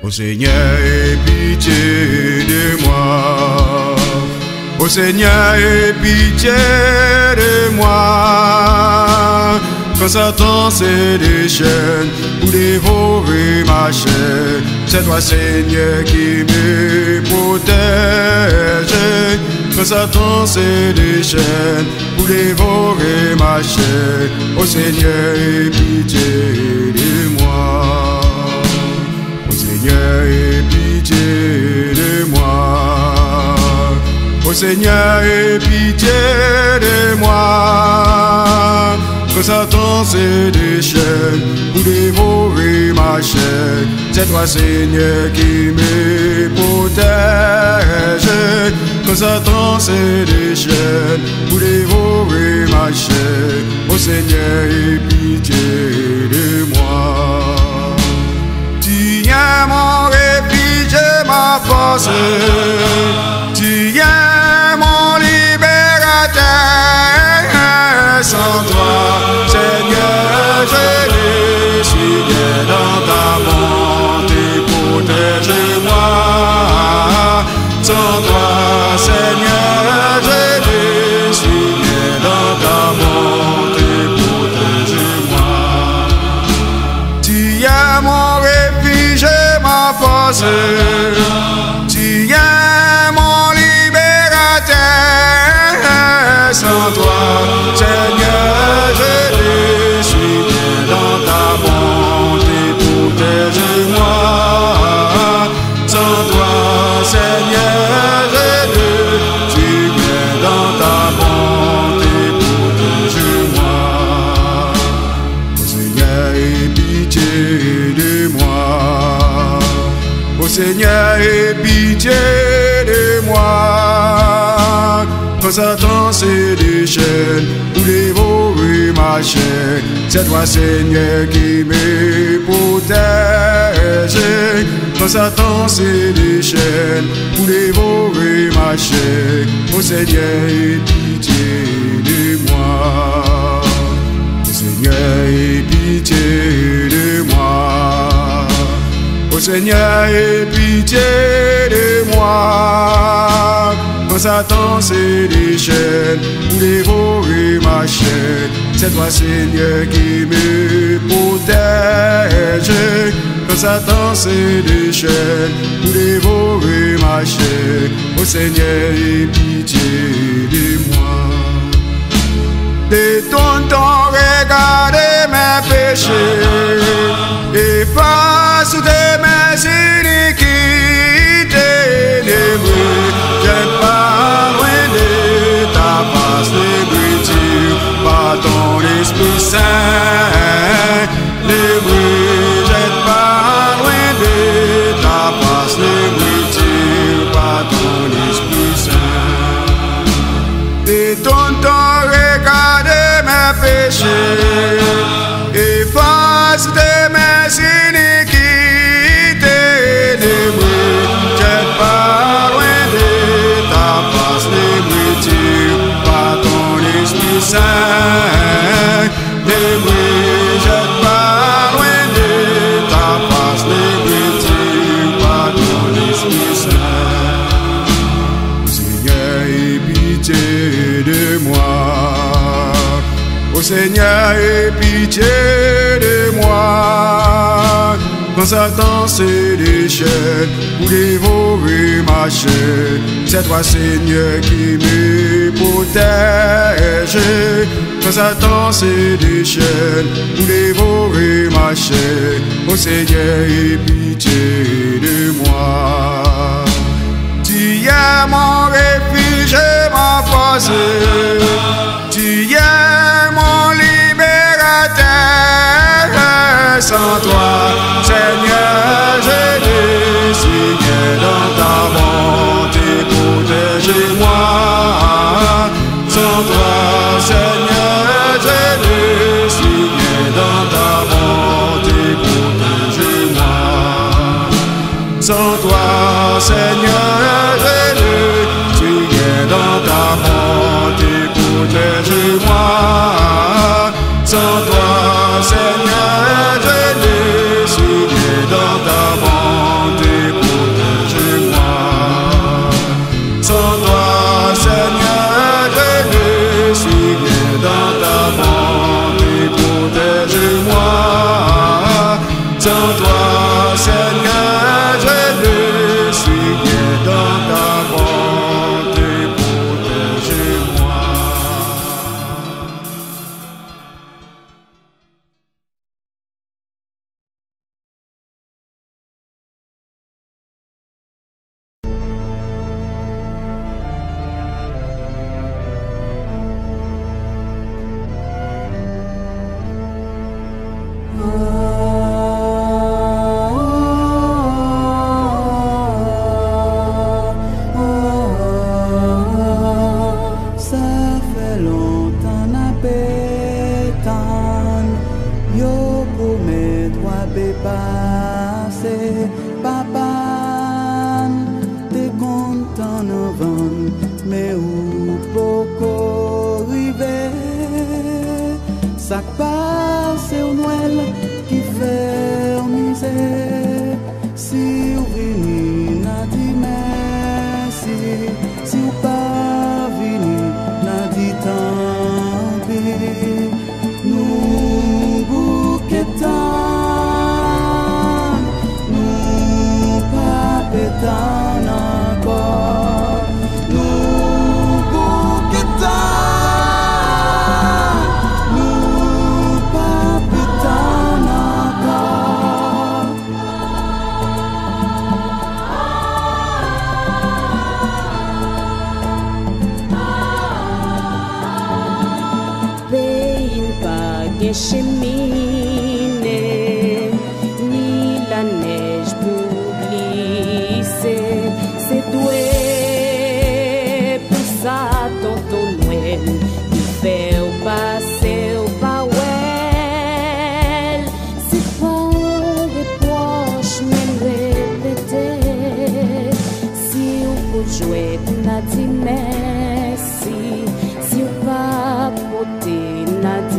Ô Seigneur, aie pitié de moi. Ô Seigneur, aie pitié de moi. Quand Satan c'est des chaînes pour dévorer ma chair, c'est toi Seigneur qui me protège. Quand Satan c'est des chaînes pour dévorer ma chair, ô Seigneur, aie pitié de moi. Ô Seigneur, aie pitié de moi. Ô Seigneur, aie pitié de moi. Que Satan c'est des chaînes pour dévorer ma chair, c'est toi Seigneur qui me protège. Que Satan c'est des chaînes pour dévorer ma chair, ô Seigneur, aie pitié de moi. Tu es mon refuge, ma force, tu es mon libérateur. Sans toi, Seigneur, je ne suis bien dans ta bonté, protège-moi. Sans toi, Seigneur, je ne suis bien dans ta bonté, protège-moi. Tu es mon refuge, ma force, tu es mon libérateur. Sans toi, Seigneur, je ne suis bien dans ta bonté, protège-moi. Sans toi, Seigneur, je ne suis bien dans ta bonté, protège-moi. Ô Seigneur, aie pitié de moi. Ô Seigneur, aie pitié de moi. Quand Satan c'est des chaînes pour dévorer ma chair, c'est toi Seigneur qui me protège. Quand Satan c'est des chaînes pour dévorer ma chair, ô Seigneur, aie pitié de moi. Ô Seigneur, aie pitié de moi. Ô Seigneur, aie pitié de moi. Quand Satan c'est des chaînes pour dévorer ma chair, c'est toi Seigneur qui me protège. Quand Satan c'est des chaînes pour dévorer ma chair, ô Seigneur, aie pitié de moi. Détourne ton regard de mes péchés, efface de mes iniquités. Ne me jette pas loin de ta face de brûlure par ton Esprit Saint. Ne me jette pas loin de ta face de brûlure par ton Esprit Saint. Détourne ton regard de mes péchés, efface de mes iniquités. Ne me jette pas loin de ta face de brûlure par ton Esprit Saint. Ne me jette pas loin de ta face de brûlure par ton Esprit Saint. Ô Seigneur, aie pitié de moi. Ô Seigneur, aie pitié de moi. Quand Satan c'est des chaînes pour dévorer ma chair, c'est toi Seigneur qui me protège. Quand Satan c'est des chaînes pour dévorer ma chair, ô Seigneur, aie pitié de moi. Tu es mon refuge, ma force, tu es mon libérateur. Sans toi, Seigneur, je ne suis bien dans ta bonté, protège-moi. Sans toi, Seigneur, je ne suis bien dans ta bonté, protège-moi. Sans toi, Seigneur, je ne suis bien dans ta bonté, protège-moi. Sans toi, Seigneur, je ne suis bien dans ta bonté. Ça passe au Noël qui fait misère. Si vous venez, n'a dit merci. Si vous pas venu, n'a dit tant pis. Nous bouquetons, nous pas pétons encore. Nous bouquetons. Cheminée, ni la neige pour glisser, c'est doué pour ça tonton Noël, qui fait au passer au pawel, c'est pas des poches même répéter, si on peut jouer n'a dit merci, si on va porter n'a dit